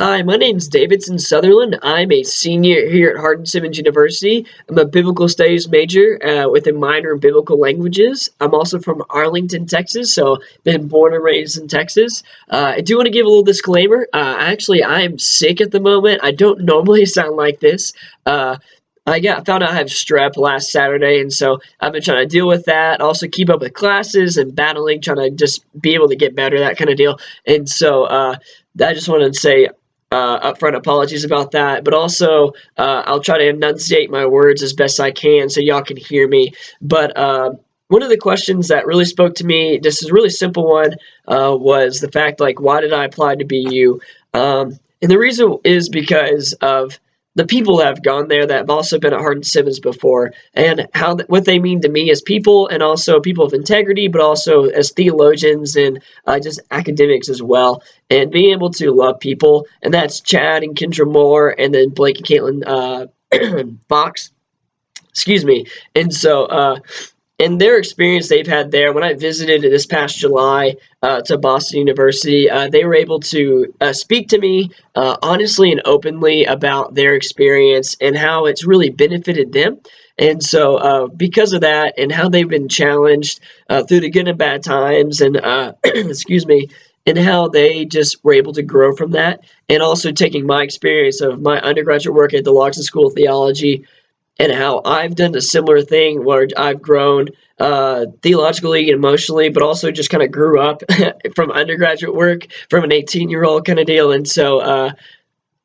Hi, my name's Davidson Sutherland. I'm a senior here at Hardin-Simmons University. I'm a biblical studies major with a minor in biblical languages. I'm also from Arlington, Texas, so been born and raised in Texas. I do want to give a little disclaimer. I am sick at the moment. I don't normally sound like this. Found out I have strep last Saturday, and so I've been trying to deal with that. Also, keep up with classes and battling, trying to just be able to get better, that kind of deal. And so I just wanted to say upfront apologies about that, but also I'll try to enunciate my words as best I can so y'all can hear me. But one of the questions that really spoke to me, just a really simple one, was the fact, like, why did I apply to BU? And the reason is because of the people that have gone there that have also been at Hardin-Simmons before, and what they mean to me as people, and also people of integrity, but also as theologians and just academics as well, and being able to love people. And that's Chad and Kendra Moore, and then Blake and Caitlin Fox. Excuse me. And so in their experience they've had there, when I visited this past July to Boston University, they were able to speak to me honestly and openly about their experience and how it's really benefited them. And so because of that and how they've been challenged through the good and bad times, and excuse me, and how they just were able to grow from that, and also taking my experience of my undergraduate work at the University School of Theology, and how I've done a similar thing where I've grown theologically and emotionally, but also just kind of grew up from undergraduate work from an 18-year-old kind of deal. And so,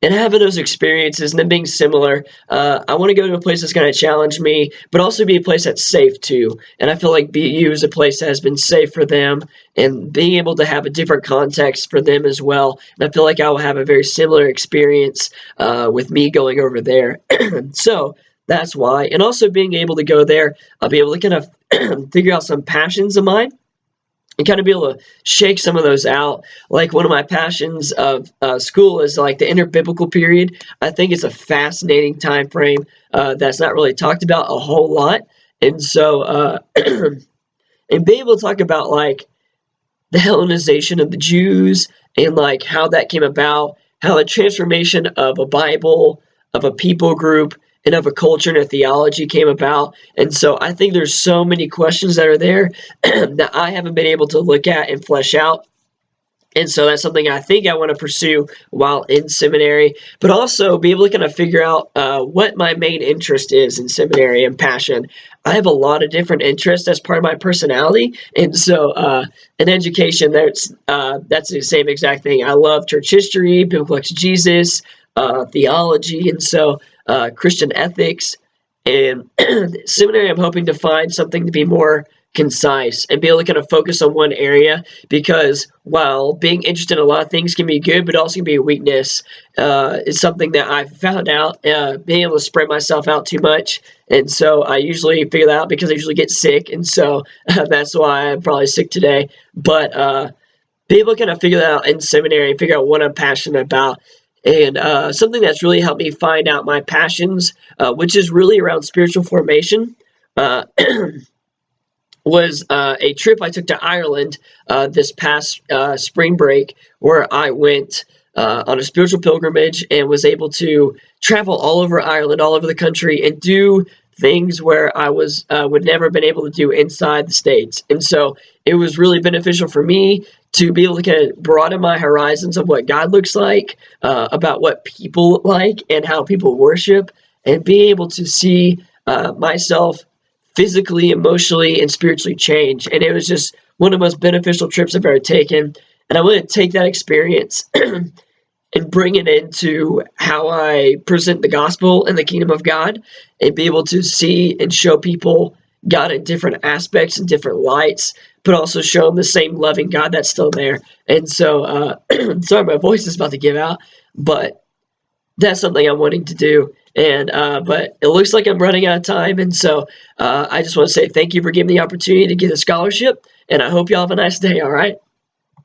and having those experiences and them being similar, I want to go to a place that's going to challenge me, but also be a place that's safe too. And I feel like BU is a place that has been safe for them, and being able to have a different context for them as well. And I feel like I will have a very similar experience with me going over there. So that's why. And also being able to go there, I'll be able to kind of figure out some passions of mine and kind of be able to shake some of those out. Like, one of my passions of school is like the interbiblical period. I think it's a fascinating time frame that's not really talked about a whole lot. And so, and be able to talk about like the Hellenization of the Jews, and like how that came about, how the transformation of a Bible, of a people group, and of a culture and a theology came about. And so I think there's so many questions that are there that I haven't been able to look at and flesh out. And so that's something I think I want to pursue while in seminary, but also be able to kind of figure out what my main interest is in seminary and passion. I have a lot of different interests as part of my personality. And so in education, that's the same exact thing. I love church history, biblical exegesis, theology, and so Christian ethics. And seminary, I'm hoping to find something to be more concise and be able to kind of focus on one area, because while being interested in a lot of things can be good, but also can be a weakness, is something that I've found out, being able to spread myself out too much. And so I usually figure that out because I usually get sick. And so that's why I'm probably sick today. But be able to kind of figure that out in seminary and figure out what I'm passionate about. And something that's really helped me find out my passions, which is really around spiritual formation, was a trip I took to Ireland this past spring break, where I went on a spiritual pilgrimage and was able to travel all over Ireland, all over the country, and do things where I would never have been able to do inside the States. And so it was really beneficial for me to be able to kind of broaden my horizons of what God looks like, about what people like and how people worship, and be able to see myself physically, emotionally, and spiritually change. And it was just one of the most beneficial trips I've ever taken. And I want to take that experience and bring it into how I present the gospel and the kingdom of God, and be able to see and show people God in different aspects and different lights, but also show them the same loving God that's still there. And so, sorry, my voice is about to give out, but that's something I'm wanting to do. And but it looks like I'm running out of time, and so I just want to say thank you for giving me the opportunity to get a scholarship, and I hope y'all have a nice day. All right.